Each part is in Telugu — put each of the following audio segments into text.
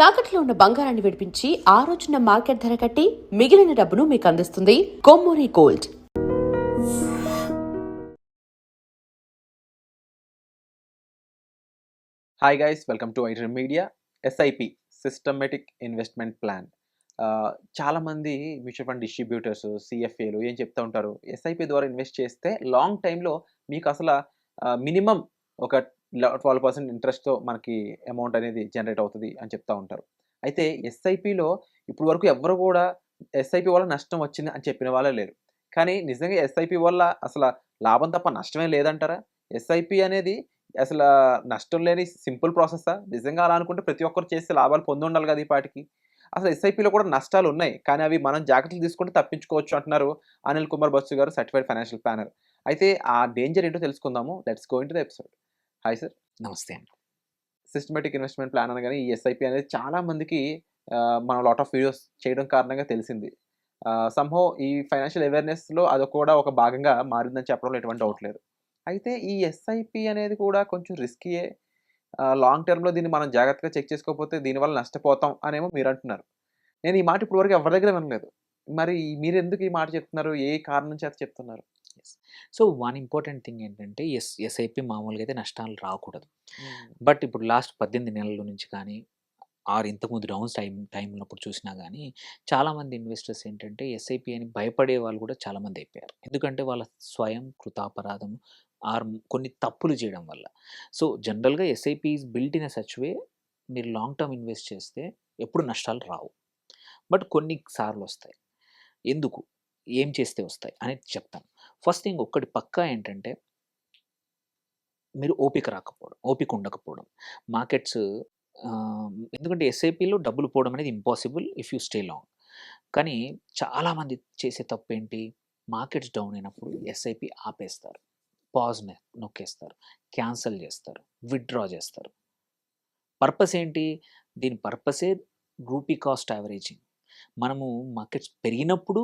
తాకట్లో ఉన్న బంగారాన్ని విడిపించి ఆ రోజున మార్కెట్ ధర కట్టి మిగిలిన డబ్బును మీకు అందిస్తుంది Kommuri gold. Hi guys, welcome to iter media. SIP systematic investment plan. చాలామంది మ్యూచువల్ ఫండ్ డిస్ట్రిబ్యూటర్స్, సిఎఫ్ఏలు ఏం చెప్తూ ఉంటారు, ఎస్ఐపి ద్వారా ఇన్వెస్ట్ చేస్తే లాంగ్ టైంలో మీకు అసలు మినిమం ఒక 12% ఇంట్రెస్ట్తో మనకి అమౌంట్ అనేది జనరేట్ అవుతుంది అని చెప్తూ ఉంటారు. అయితే ఎస్ఐపిలో ఇప్పుడు వరకు ఎవరు కూడా ఎస్ఐపి వల్ల నష్టం వచ్చింది అని చెప్పిన వాళ్ళే లేరు. కానీ నిజంగా ఎస్ఐపి వల్ల అసలు లాభం తప్ప నష్టమే లేదంటారా? ఎస్ఐపి అనేది అసలు నష్టం లేని సింపుల్ ప్రాసెస్సా? నిజంగా అలా అనుకుంటే ప్రతి ఒక్కరు చేస్తే లాభాలు పొందుండాలి కదా ఈ పాటికి. అసలు ఎస్ఐపిలో కూడా నష్టాలున్నాయి. కానీ అవి మనం జాగ్రత్తలు తీసుకుంటే తప్పించుకోవచ్చు అంటున్నారు అనిల్ కుమార్ బస్సు గారు, సర్టిఫైడ్ ఫైనాన్షియల్ ప్లానర్. అయితే ఆ డేంజర్ ఏంటో తెలుసుకుందాము. Let's go into the episode. Hi sir. నమస్తే అండి. సిస్టమేటిక్ ఇన్వెస్ట్మెంట్ ప్లాన్ అనగానే ఈ ఎస్ఐపి అనేది చాలా మందికి మనం లాట్ ఆఫ్ వీడియోస్ చేయడం కారణంగా తెలిసింది. సంహౌ ఈ ఫైనాన్షియల్ అవేర్‌నెస్‌లో అది కూడా ఒక భాగంగా మారిందని చెప్పడంలో ఎటువంటి డౌట్ లేదు. అయితే ఈ ఎస్ఐపి అనేది కూడా కొంచెం రిస్కీయే. లాంగ్ టర్మ్‌లో దీన్ని మనం జాగ్రత్తగా చెక్ చేసుకోకపోతే దీనివల్ల నష్టపోతాం అనేమో మీరంటున్నారు. నేను ఈ మాట ఇప్పటి వరకు ఎవరి దగ్గర వినలేదు. మరి మీరెందుకు ఈ మాట చెప్తున్నారు? ఏ కారణం చేత చెప్తున్నారు? Yes. So, one important thing ఏంటంటే ఎస్ఐపి మామూలుగా అయితే నష్టాలు రాకూడదు. హ్మ్. బట్ ఇప్పుడు లాస్ట్ 18 నెలల నుంచి కానీ, ఆర్ ఇంతకుముందు డౌన్ టైం ఉన్నప్పుడు చూసినా గానీ, చాలామంది ఇన్వెస్టర్స్ ఏంటంటే ఎస్ఐపి అని భయపడే వాళ్ళు కూడా చాలామంది అయిపోయారు. ఎందుకంటే వాళ్ళ స్వయం కృతాపరాధం ఆర్ కొన్ని తప్పులు చేయడం వల్ల. సో, జనరల్‌గా SIP is built in a such way, మీరు లాంగ్ టర్మ్ ఇన్వెస్ట్ చేస్తే ఎప్పుడు నష్టాలు రావు. బట్ కొన్ని సార్లొస్తాయి. ఎందుకు? ఏం చేస్తే వస్తాయి అనేది చెప్తాను. ఫస్ట్ థింగ్ ఒక్కటి పక్కా ఏంటంటే, మీరు ఓపిక ఉండకపోవడం. మార్కెట్స్ ఎందుకంటే ఎస్ఐపిలో డబ్బులు పోవడం అనేది impossible if you stay long. కానీ చాలామంది చేసే తప్పేంటి? మార్కెట్స్ డౌన్ అయినప్పుడు ఎస్ఐపి ఆపేస్తారు. పాజ్ నొక్కేస్తారు. క్యాన్సెల్ చేస్తారు. విత్‌డ్రా చేస్తారు. పర్పస్ ఏంటి? దీని పర్పసే రూపీ కాస్ట్ యావరేజింగ్. మనము మార్కెట్స్ పెరిగినప్పుడు,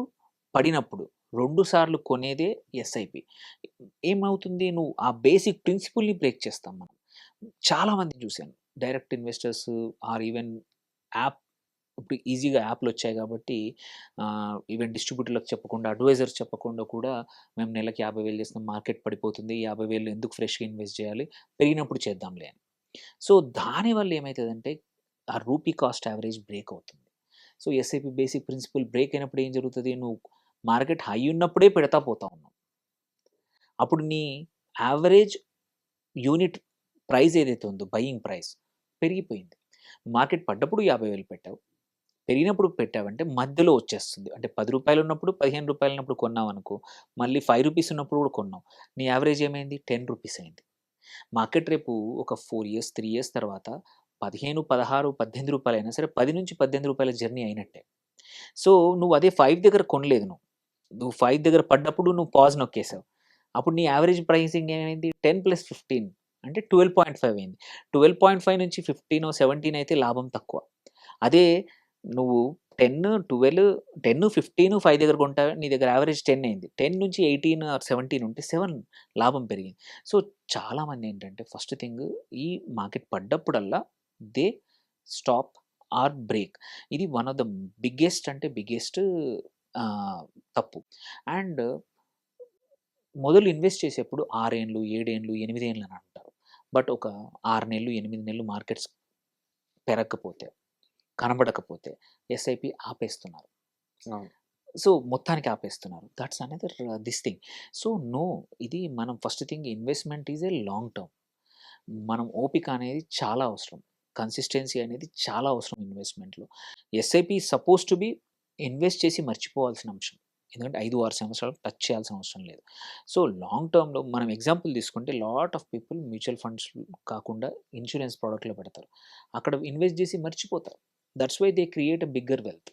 పడినప్పుడు 2 సార్లు కొనేదే ఎస్ఐపి. ఏమవుతుంది? నువ్వు ఆ బేసిక్ ప్రిన్సిపుల్‌ని బ్రేక్ చేస్తాం మనం. చాలామందిని చూసాను. Direct investors or even app, ఇప్పుడు ఈజీగా యాప్‌లొచ్చాయి కాబట్టి ఈవెన్ డిస్ట్రిబ్యూటర్‌లకు చెప్పకుండా, అడ్వైజర్స్ చెప్పకుండా కూడా మేము నెలకి 50,000 చేస్తున్నాం, మార్కెట్ పడిపోతుంది, 50,000 ఎందుకు ఫ్రెష్‌గా ఇన్వెస్ట్ చేయాలి, పెరిగినప్పుడు చేద్దాంలే అని. సో, దానివల్ల ఏమైతదంటే ఆ రూపీ కాస్ట్ యావరేజ్ బ్రేక్ అవుతుంది. So, SIP basic principle break అయినప్పుడు ఏం జరుగుతది? నువ్వు మార్కెట్ హై ఉన్నప్పుడే పెడతా పోతా ఉన్నావు. అప్పుడు నీ యావరేజ్ యూనిట్ ప్రైస్ ఏదైతే ఉందో, బయింగ్ ప్రైస్ పెరిగిపోయింది. మార్కెట్ పడ్డప్పుడు 50,000 పెట్టావు. పెరిగినప్పుడు పెట్టావంటే మధ్యలో వచ్చేస్తుంది. అంటే రూ. 10 ఉన్నప్పుడు, రూ. 15 ఉన్నప్పుడు కొన్నావనుకో, మళ్ళీ రూ. 5 ఉన్నప్పుడు కూడా కొన్నావు. నీ యావరేజ్ ఏమైంది? రూ. 10 అయింది. మార్కెట్ రేపు ఒక 4 ఇయర్స్, 3 ఇయర్స్ తర్వాత 15, 16, రూ. 18 అయినా సరే 10-18 జర్నీ అయినట్టే. సో, నువ్వు అదే 5 దగ్గర కొనలేదు నువ్వు. నువ్వు 5 దగ్గర పడ్డప్పుడు నువ్వు పాజ్ నొక్కేసావు. అప్పుడు నీ యావరేజ్ ప్రైసింగ్ ఏమైంది? 10 + 15 అంటే 12.5 అయింది. 12.5 నుంచి 15, 17 అయితే లాభం తక్కువ. అదే నువ్వు 10, 12, 10, 15, 5 దగ్గర కొంటావు. నీ దగ్గర యావరేజ్ 10 అయింది. 10 నుంచి 18 ఆర్ 17 ఉంటే 7 లాభం పెరిగింది. సో, చాలామంది ఏంటంటే ఫస్ట్ థింగ్, ఈ మార్కెట్ పడ్డప్పుడల్లా దే స్టాప్ ఆర్ బ్రేక్. ఇది వన్ ఆఫ్ ద బిగ్గెస్ట్ తప్పు. అండ్ మొదలు ఇన్వెస్ట్ చేసేప్పుడు 6 ఏండ్లు, 7 ఏండ్లు, 8 ఏండ్లు అని అంటారు. బట్ ఒక 6 నెలలు, 8 నెలలు మార్కెట్స్ పెరగకపోతే, కనబడకపోతే ఎస్ఐపి ఆపేస్తున్నారు. అవును. సో, మొత్తానికి ఆపేస్తున్నారు. That's another this thing. So, no, ఇది మనం first thing, investment is a long term. మనం ఓపిక అనేది చాలా అవసరం. కన్సిస్టెన్సీ అనేది చాలా అవసరం ఇన్వెస్ట్‌మెంట్‌లో. SIP is supposed to be invest చేసి మర్చిపోవాల్సిన అంశం. ఎందుకంటే 5, 6 సంవత్సరాలు టచ్ చేయాల్సిన అవసరం లేదు. సో, లాంగ్ టర్మ్‌లో మనం ఎగ్జాంపుల్ తీసుకుంటే lot of people mutual funds కాకుండా ఇన్స్యూరెన్స్ ప్రొడక్ట్‌లో పెడతారు. అక్కడ ఇన్వెస్ట్ చేసి మర్చిపోతారు. That's why they create a bigger wealth.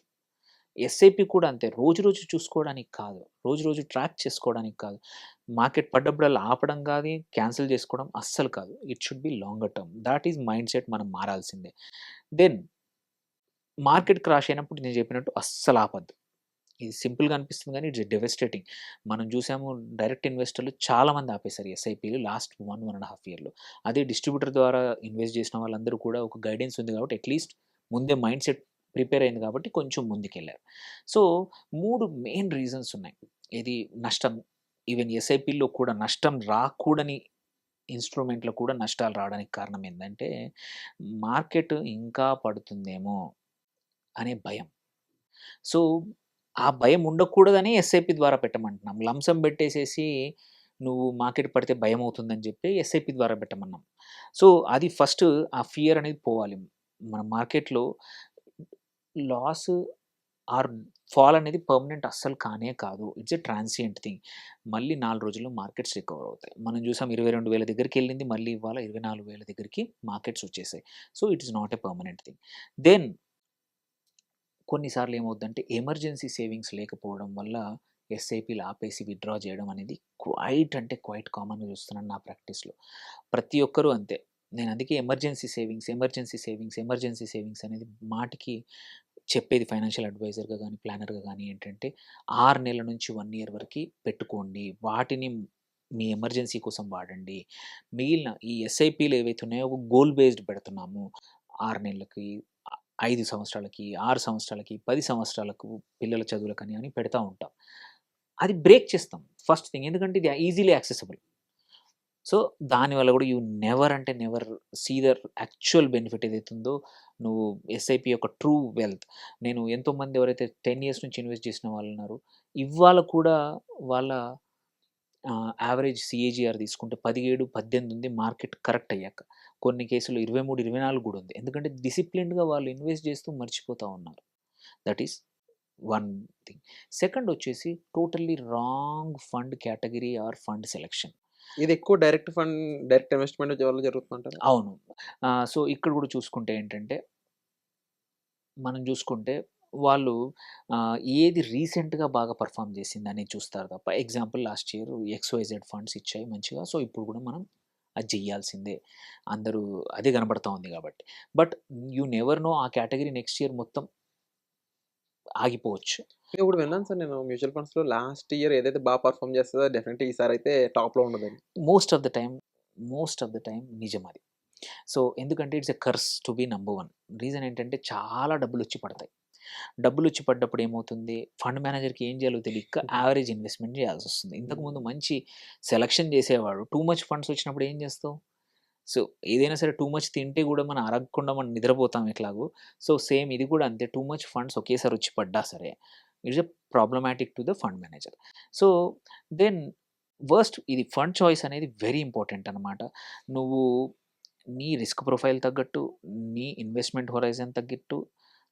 SIP కూడా అంతే. రోజు చూసుకోవడానికి కాదు. రోజు ట్రాక్ చేసుకోవడానికి కాదు. మార్కెట్ పడ్డప్పుడల్లా ఆపడం గాదు, క్యాన్సిల్ చేసుకోవడం అస్సలు కాదు. It should be longer term. That is mind set మనం మారాల్సిందే. దెన్ మార్కెట్ క్రాష్ అయినప్పుడు నేను చెప్పినట్టు అస్సలు ఆపొద్దు. ఇది సింపుల్‌గా అనిపిస్తుంది గానీ ఇట్స్ డెవస్టేటింగ్. మనం చూసాము, డైరెక్ట్ ఇన్వెస్టర్‌లు చాలామంది ఆపేశారు ఎస్ఐపిలు లాస్ట్ 1, 1 ½ ఇయర్‌లో. అదే డిస్ట్రిబ్యూటర్ ద్వారా ఇన్వెస్ట్ చేసిన వాళ్ళందరూ కూడా ఒక గైడెన్స్ ఉంది కాబట్టి అట్‌లీస్ట్ ముందే మైండ్ సెట్ ప్రిపేర్ అయింది కాబట్టి కొంచెం ముందుకెళ్ళారు. సో 3 మెయిన్ రీజన్స్ ఉన్నాయి. ఏది నష్టం, ఈవెన్ ఎస్ఐపిలో కూడా నష్టం రాకూడని ఇన్‌స్ట్రుమెంట్‌లో కూడా నష్టాలు రావడానికి కారణం ఏందంటే, మార్కెట్ ఇంకా పడుతుందేమో అనే భయం. సో, ఆ భయం ఉండకూడదని ఎస్ఐపి ద్వారా పెట్టమంటున్నాం. లంప్ సమ్ పెట్టేసేసి నువ్వు మార్కెట్ పడితే భయమవుతుందని చెప్పి ఎస్ఐపి ద్వారా పెట్టమన్నాం. సో, అది ఫస్ట్ ఆ ఫియర్ అనేది పోవాలి. మన మార్కెట్‌లో లాస్ ఆర్ ఫాల్ అనేది పర్మనెంట్ అస్సలు కానే కాదు. It's a transient thing. మళ్ళీ 4 రోజుల్లో మార్కెట్స్ రికవర్ అవుతాయి. మనం చూసాం 22,000 దగ్గరికెళ్ళింది. మళ్ళీ ఇవాళ 24,000 దగ్గరికి మార్కెట్స్ వచ్చేసాయి. So, it is not a permanent thing. Then కొన్నిసార్లు ఏమవుద్దంటే ఎమర్జెన్సీ సేవింగ్స్ లేకపోవడం వల్ల ఎస్ఐపీలు ఆపేసి విత్‌డ్రా చేయడం అనేది క్వైట్ అంటే క్వైట్ కామన్‌గా చూస్తున్నాను నా ప్రాక్టీస్‌లో. ప్రతి ఒక్కరు అంతే. నేను అందుకే emergency savings, emergency savings, emergency savings అనేది మాటికి చెప్పేది ఫైనాన్షియల్ అడ్వైజర్‌గా గానీ, ప్లానర్‌గా గానీ ఏంటంటే 6 నెలల నుంచి 1 ఇయర్ వరకి పెట్టుకోండి. వాటిని మీ ఎమర్జెన్సీ కోసం వాడండి. మిగిలిన ఈ ఎస్ఐపీలు ఏవైతే ఉన్నాయో గోల్ బేస్డ్ పెడుతున్నాము. 6 నెలలకి, 5 సంవత్సరాలకి, 6 సంవత్సరాలకి, 10 సంవత్సరాలకు పిల్లల చదువులకని అని పెడతా ఉంటాం. అది బ్రేక్ చేస్తాం ఫస్ట్ థింగ్. ఎందుకంటే ఇది ఈజీలీ యాక్సెసిబుల్. సో, దానివల్ల గూడా యూ నెవర్ అంటే never see the actual benefit ఏదైతుందో నువ్వు ఎస్ఐపి యొక్క ట్రూ వెల్త్. నేను ఎంతోమంది ఎవరైతే 10 ఇయర్స్ నుంచి ఇన్వెస్ట్ చేసిన వాళ్ళున్నారు. ఇవాళ కూడా వాళ్ళ యావరేజ్ సీఏజీఆర్ తీసుకుంటే 17, 18 ఉంది మార్కెట్ కరెక్ట్ అయ్యాక. కొన్ని కేసుల్లో 23, 24 గూడా ఉంది. ఎందుకంటే డిసిప్లిన్డ్‌గా వాళ్ళు ఇన్వెస్ట్ చేస్తూ మర్చిపోతా ఉన్నారు. That is one thing. Second వచ్చేసి totally wrong fund category or fund selection. ఇది ఎక్కువ డైరెక్ట్ ఇన్వెస్ట్‌మెంట్ వల్ల జరుగుతుందంటారా? అవును. సో, ఇక్కడ గూడా చూసుకుంటే ఏంటంటే, మనం జూసుకుంటే వాళ్ళు ఏది రీసెంట్‌గా బాగా పెర్ఫార్మ్ చేసిందనేది చూస్తారు తప్ప, example last year XYZ funds ఇచ్చాయి మంచిగా. సో, ఇప్పుడు గూడా మనం అది జెయ్యాల్సిందే. అందరూ అదే కనబడతా ఉంది గాబట్టి. బట్ యూ నెవర్ నో ఆ కేటగరీ నెక్స్ట్ ఇయర్ మొత్తం ఆగిపోవచ్చు. ఇప్పుడు విన్నాను సార్ నేను మ్యూచువల్ ఫండ్స్‌లో లాస్ట్ ఇయర్ ఏదైతే పర్ఫార్మ్ చేస్తదో డెఫినెట్‌గా ఈసారైతే టాప్‌లో ఉండదని. Most of the time, most of the time నిజమది. సో, ఎందుకంటే it's a curse to be number 1. Reason ఏంటంటే చాలా డబ్బులొచ్చి పడతాయి. డబ్బులొచ్చి పడ్డప్పుడు ఏమవుతుంది, ఫండ్ మేనేజర్‌కి ఏం చేయాలో తెలియక యావరేజ్ ఇన్వెస్ట్‌మెంట్ చేయాల్సొస్తుంది. ఇంతకుముందు మంచి సెలక్షన్ చేసేవాడు. టూ మచ్ ఫండ్స్ వచ్చినప్పుడు ఏం చేస్తావు? సో, ఏదైనా సరే టూ మచ్ తింటే గూడా మనం అరగకుండా మనం నిద్రపోతాం ఎట్లాగో. సో, సేమ్ ఇది కూడా అంతే. టూ మచ్ ఫండ్స్ ఒకేసారి వచ్చి పడ్డా సరే, it's a problematic to the fund manager. So, then worst ఇది ఫండ్ చాయిస్ అనేది వెరీ ఇంపార్టెంట్ అనమాట. నువ్వు నీ రిస్క్ ప్రొఫైల్ తగ్గట్టు, నీ ఇన్వెస్ట్‌మెంట్ హొరైజన్ తగ్గట్టు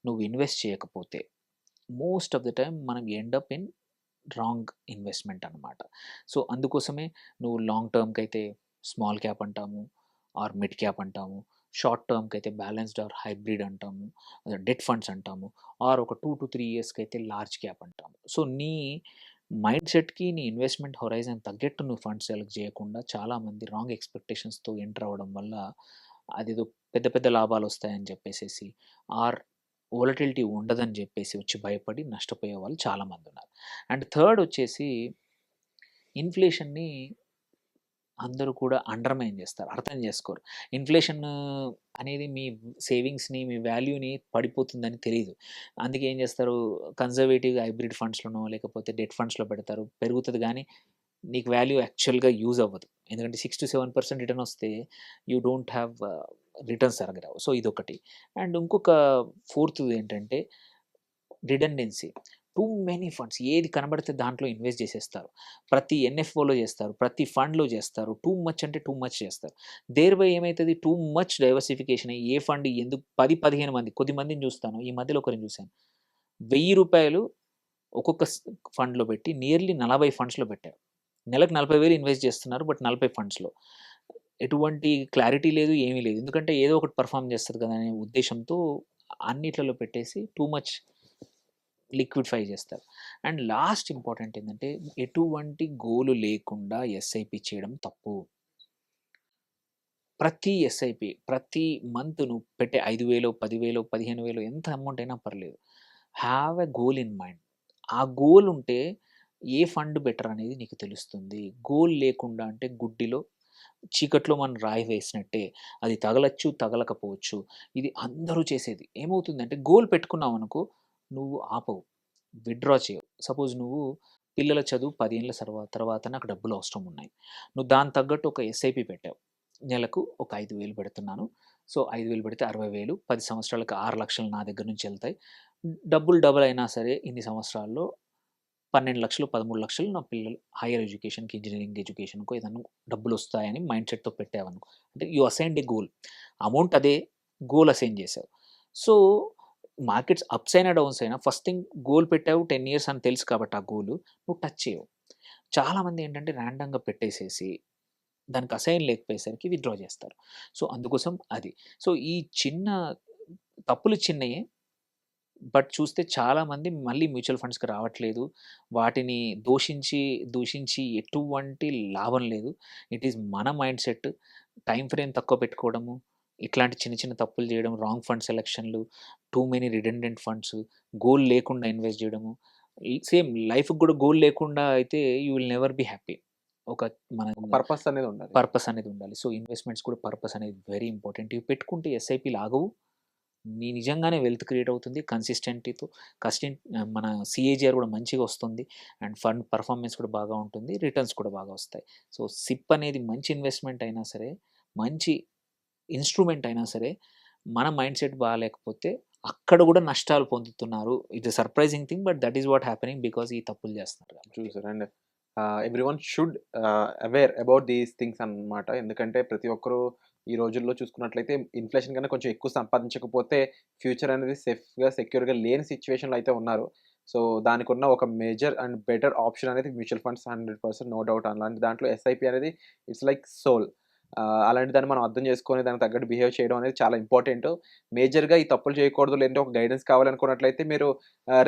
నువ్వు ఇన్వెస్ట్ చేయకపోతే, మోస్ట్ ఆఫ్ ద టైమ్ మనం end up in wrong investment అనమాట. సో, అందుకోసమే నువ్వు లాంగ్ టర్మ్‌కైతే స్మాల్ క్యాప్ అంటాము, ఆర్ మిడ్ క్యాప్ అంటాము. షార్ట్ టర్మ్‌కైతే బ్యాలెన్స్డ్ ఆర్ హైబ్రిడ్ అంటాము. డెట్ ఫండ్స్ అంటాము. ఆర్ ఒక 2-3 ఇయర్స్‌కైతే లార్జ్ క్యాప్ అంటాము. సో, నీ మైండ్ సెట్‌కి, నీ ఇన్వెస్ట్‌మెంట్ హొరైజన్ తగ్గట్టు నువ్వు ఫండ్స్ సెలెక్ట్ చేయకుండా చాలామంది రాంగ్ ఎక్స్‌పెక్టేషన్స్‌తో ఎంటర్ అవ్వడం వల్ల అదేదో పెద్ద పెద్ద లాభాలొస్తాయని చెప్పేసేసి, ఆర్ వోలటిలిటీ ఉండదని జెప్పేసి వచ్చి భయపడి నష్టపోయే వాళ్ళు చాలామందున్నారు. అండ్ థర్డ్ వచ్చేసి ఇన్‌ఫ్లేషన్‌ని అందరూ కూడా అండర్‌మైన్ జేస్తారు. అర్థం జేసుకోరు. ఇన్‌ఫ్లేషన్ అనేది మీ సేవింగ్స్‌ని, మీ వాల్యూని పడిపోతుందని తెలీదు. అందుకే ఏం జేస్తారు, కన్జర్వేటివ్‌గా హైబ్రిడ్ ఫండ్స్‌లోనో లేకపోతే డెట్ ఫండ్స్‌లో పెడతారు. పెరుగుతది గానీ, నీకు వాల్యూ యాక్చువల్‌గా యూజ్ అవ్వదు. ఎందుకంటే 6-7% రిటర్న్ వస్తే you don't have returns Rao. So, ఇదొకటి. అండ్ ఇంకొక ఫోర్త్‌ది ఏంటంటే రిడెండెన్సీ. టూ మెనీ ఫండ్స్ ఏది కనబడితే దాంట్లో ఇన్వెస్ట్ చేసేస్తారు. ప్రతి ఎన్ఎఫ్ఓలో చేస్తారు. ప్రతి ఫండ్‌లో చేస్తారు. టూ మచ్ అంటే టూ మచ్ చేస్తారు. దేర్‌బై ఏమైతది, టూ మచ్ డైవర్సిఫికేషన్ అయ్యి ఏ ఫండ్ ఎందుకు 10, 15 మంది కొద్దిమందిని చూస్తాను. ఈ మధ్యలో ఒకరిని చూసాను. రూ. 1000 ఒక్కొక్క ఫండ్‌లో పెట్టి నియర్లీ 40 ఫండ్స్‌లో పెట్టారు. నెలకు 40,000 ఇన్వెస్ట్ చేస్తున్నారు. బట్ 40 ఫండ్స్‌లో. ఎటువంటి క్లారిటీ లేదు, ఏమీ లేదు. ఎందుకంటే ఏదో ఒకటి పెర్ఫార్మ్ చేస్తది కదా అనే ఉద్దేశ్యంతో అన్నిట్లలో పెట్టేసి టూ మచ్ లిక్విడిఫై చేస్తారు. అండ్ లాస్ట్ ఇంపార్టెంట్ ఏందంటే, ఎటువంటి గోల్ లేకుండా ఎస్ఐపి చేయడం తప్పు. ప్రతి ఎస్ఐపి, ప్రతి మంత్ నువ్వు పెట్టే 5,000, 10,000, 15,000 ఎంత అమౌంట్ అయినా పర్లేదు. Have a goal in mind. ఆ గోల్ ఉంటే ఏ ఫండ్ బెటర్ అనేది నీకు తెలుస్తుంది. గోల్ లేకుండా అంటే గుడ్డిలో చీకట్లో మనం రాయి వేసినట్టే అది తగలచ్చు, తగలకపోవచ్చు. ఇది అందరూ చేసేది. ఏమవుతుందంటే గోల్ పెట్టుకున్నావనుకో నువ్వు ఆపవు. విత్‌డ్రా చేయవు. సపోజ్ నువ్వు పిల్లల చదువు 10 ఏళ్ల తర్వాత నాకు డబ్బులు అవసరం ఉన్నాయి. నువ్వు దానికి తగ్గట్టు ఒక ఎస్ఐపి పెట్టావు. నెలకు ఒక 5,000 పెడుతున్నాను. సో, 5,000 పెడితే 60,000 10 సంవత్సరాలకు 6,00,000 నా దగ్గర నుంచి ఎళ్తాయి. డబ్బులు డబుల్ అయినా సరే ఇన్ని సంవత్సరాల్లో 12,00,000, 13,00,000 నా పిల్లలు హైయర్ ఎడ్యుకేషన్‌కి, ఇంజినీరింగ్ ఎడ్యుకేషన్‌కో ఏదన్నా డబ్బులొస్తాయని మైండ్ సెట్‌తో పెట్టావనుకో. అంటే you assigned a goal. Amount అదే, గోల్ అసైన్ చేసావు. సో, మార్కెట్స్ అప్స్ అయినా, డౌన్స్ అయినా ఫస్ట్ థింగ్ గోల్ పెట్టావు 10 ఇయర్స్ అని తెలుసు కాబట్టి ఆ గోలు నువ్వు టచ్ చేయవు. చాలామంది ఏంటంటే ర్యాండమ్‌గా పెట్టేసేసి దానికి అసైన్ లేకపోయేసరికి విత్‌డ్రా చేస్తారు. సో, అందుకోసం అది. సో, ఈ చిన్న తప్పులు చిన్నయే. బట్ చూస్తే చాలామంది మళ్ళీ మ్యూచువల్ ఫండ్స్‌కి రావట్లేదు. వాటిని దూషించి ఎటువంటి లాభం లేదు. ఇట్ ఈస్ మన మైండ్ సెట్. టైమ్ ఫ్రేమ్ తక్కువ పెట్టుకోవడము, ఇట్లాంటి చిన్న చిన్న తప్పులు చేయడం, రాంగ్ ఫండ్ సెలక్షన్‌లు, too many redundant funds, goal లేకుండా ఇన్వెస్ట్ చేయడము. సేమ్ లైఫ్‌కి కూడా గోల్ లేకుండా అయితే you will never be happy. ఒక మన పర్పస్ అనేది ఉండాలి. పర్పస్ అనేది ఉండాలి. సో, ఇన్వెస్ట్‌మెంట్స్ కూడా పర్పస్ అనేది వెరీ ఇంపార్టెంట్. ఇవి పెట్టుకుంటే ఎస్ఐపీలు ఆగవు. నిజంగానే వెల్త్ క్రియేట్ అవుతుంది కన్సిస్టెంటీతో. మన సిఏజీఆర్ కూడా మంచిగా వస్తుంది. అండ్ ఫండ్ పర్ఫార్మెన్స్ కూడా బాగా ఉంటుంది. రిటర్న్స్ కూడా బాగా వస్తాయి. సో, సిప్ అనేది మంచి ఇన్వెస్ట్‌మెంట్ అయినా సరే, మంచి ఇన్‌స్ట్రుమెంట్ అయినా సరే, మన మైండ్ సెట్ బాలేకపోతే అక్కడ కూడా నష్టాలు పొందుతున్నారు. It is surprising thing but that is what happening because ఈ తప్పులు చేస్తున్నారు కాబట్టి. చూసారు. And everyone should aware about these things అన్నమాట. ఎందుకంటే ప్రతి ఒక్కరు ఈ రోజుల్లో చూసుకున్నట్లయితే ఇన్ఫ్లేషన్ కన్నా కొంచెం ఎక్కువ సంపాదించకపోతే ఫ్యూచర్ అనేది సేఫ్‌గా, సెక్యూర్‌గా లేని సిట్యుయేషన్‌లో అయితే ఉన్నారు. సో, దానికున్న ఒక మేజర్ అండ్ బెటర్ ఆప్షన్ అనేది మ్యూచువల్ ఫండ్స్ 100% నో డౌట్. అలాంటి దాంట్లో ఎస్ఐపి అనేది ఇట్స్ లైక్ సోల్. అలాంటి దాన్ని మనం అర్థం చేసుకొని దానికి తగ్గట్టు బిహేవ్ చేయడం అనేది చాలా ఇంపార్టెంట్. మేజర్‌గా ఈ తప్పులు చేయకూడదు, లేదంటే ఒక గైడెన్స్ కావాలనుకున్నట్లయితే మీరు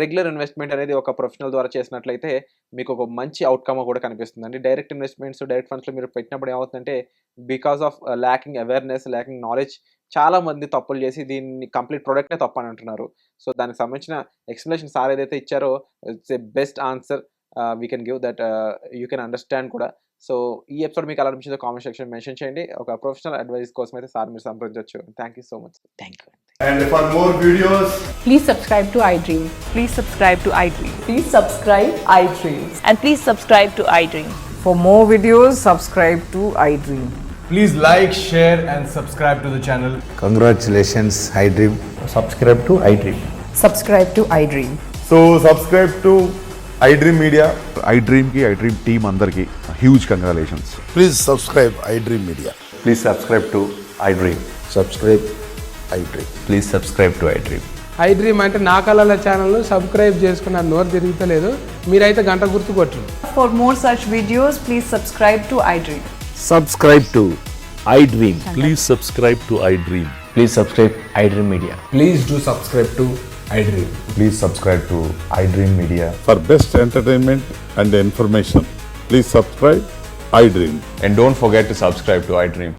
రెగ్యులర్ ఇన్వెస్ట్‌మెంట్ అనేది ఒక ప్రొఫెషనల్ ద్వారా చేసినట్లయితే మీకు ఒక మంచి అవుట్‌కమ్ కూడా కనిపిస్తుందండి. డైరెక్ట్ ఇన్వెస్ట్‌మెంట్స్, డైరెక్ట్ ఫండ్స్‌లో మీరు పెట్టినప్పుడు ఏమవుతుందంటే because of lacking awareness, lacking knowledge చాలా మంది తప్పులు చేసి దీన్ని కంప్లీట్ ప్రొడక్టే తప్పని అంటున్నారు. సో, దానికి సంబంధించిన ఎక్స్‌ప్లనేషన్ సార్ ఏదైతే ఇచ్చారో it's a best answer we can give that you can understand కూడా. సో, ఈ ఎపిసోడ్ మీకు ఎలా అనిపించిందో కామెంట్ సెక్షన్‌లో మెన్షన్ చేయండి. ఒక ప్రొఫెషనల్ అడ్వైస్ కోసం అయితే సార్ మీరు సంప్రదించొచ్చు. Thank you so much. Thank you. And for more videos, Please subscribe to iDream. Please subscribe to iDream. Please subscribe iDream. And please subscribe to iDream. For more videos, subscribe to iDream. please like, share and subscribe to the channel. Congratulations, iDream. subscribe to iDream. Subscribe to iDream. So subscribe to iDream Media. iDream की iDream team अंदर की huge congratulations. Please subscribe iDream Media. Please subscribe to iDream. Subscribe iDream. Please subscribe to iDream. iDream అంటే నా కళల ఛానల్ సబ్స్క్రైబ్ చేసుకున్న నోరు తిరుగుతలేదు. మీరైతే గంట గుర్తు కొట్టండి. For more such videos, please subscribe to iDream. Subscribe to iDream. Please subscribe to iDream. Please subscribe iDream Media. Please do subscribe to iDream. Please subscribe to iDream Media. For best entertainment and information, please subscribe iDream. And don't forget to subscribe to iDream.